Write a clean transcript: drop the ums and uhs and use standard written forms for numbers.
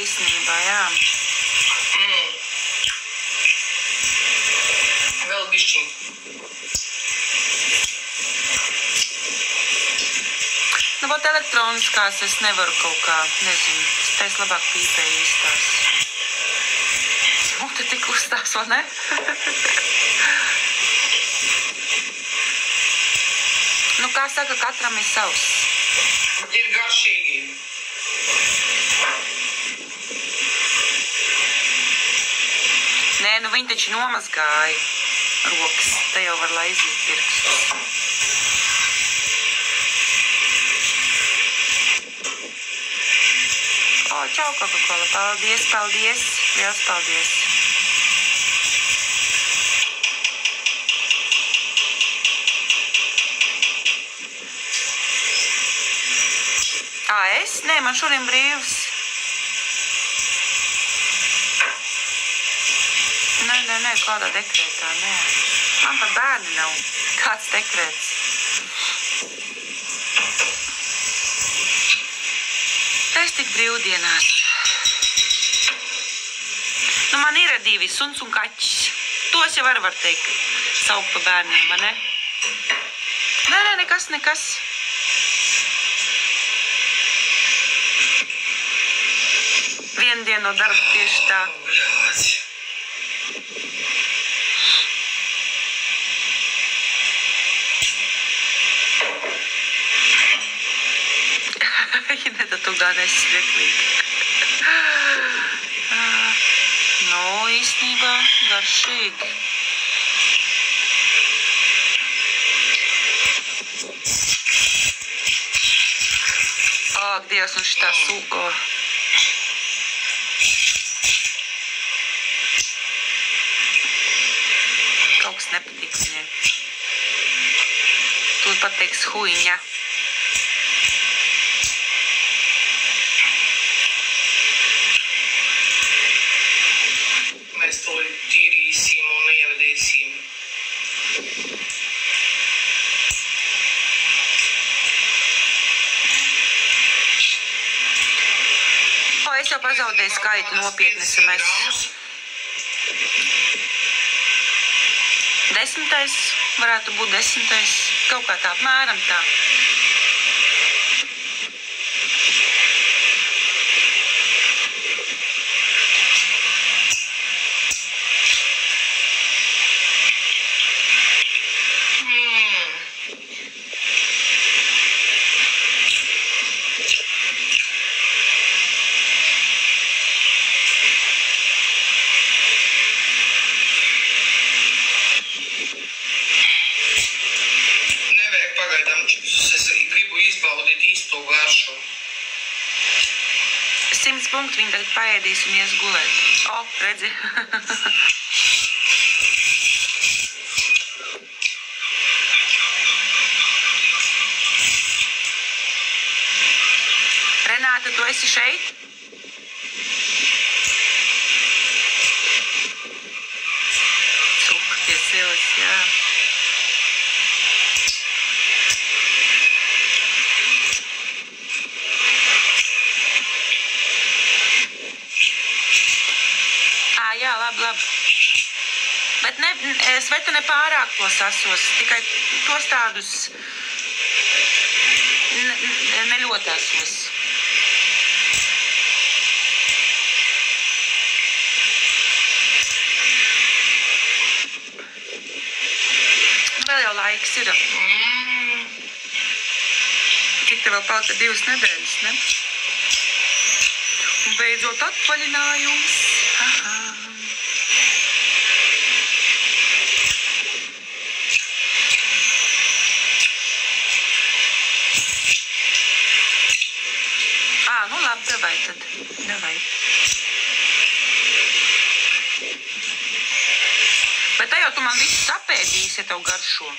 īstenībā, jā. Vēl bišķiņ. Nu, vat elektroniskās es nevaru kaut kā, nezinu, es labāk pīpēju īstās. Mute tik uzstās, vai ne? Nu, kā saka, katram ir savs. Ir garšīgi. Nē, nu viņi taču nomazgāja rokas. Te jau var laizīt pirkstus. O, čau, Coca-Cola. Paldies, paldies. Liels paldies. Es? Nē, man šodien brīvs. Nē, kādā dekrētā, nē. Man pat bērni nav. Kāds dekrēts? Es tik brīvdienās. Nu, man ir 2 suns un kaķis. Tos jau var teikt. Saukt pa bērniem, vai ne? Nē, nekas. Vienu dienu no darba tieši tā. Ineta, tu gan esi smieklīgi. Nu, īstenībā garšīgi. Ak, Dievs, un šitā sūko. Kaut kas nepatīk viņiem. Tūlīt pateiks huiņa. Mēs to tīrīsim un ievadīsim. Es jau pazaudēju skaitu nopietni SMS. 10. varētu būt 10. Kaut kā tā, apmēram tā. Garšu. 100 punktu viņi tagad paēdīs un ies gulēt. O, redzi. Renāta, tu esi šeit? Cuka pie sevis, jā. Jā, labi. Bet Sveta ne pārāk to sasos, tikai tos tādus neļot asos. Vēl jau laiks ir. Cik te vēl palika 2 nedēļas, ne? Un beidzot atvaļinājums. Aha. Nu labi, davai tad. Davai. Bet tā jau tu man visu sapēdīsi, ja tev garšo.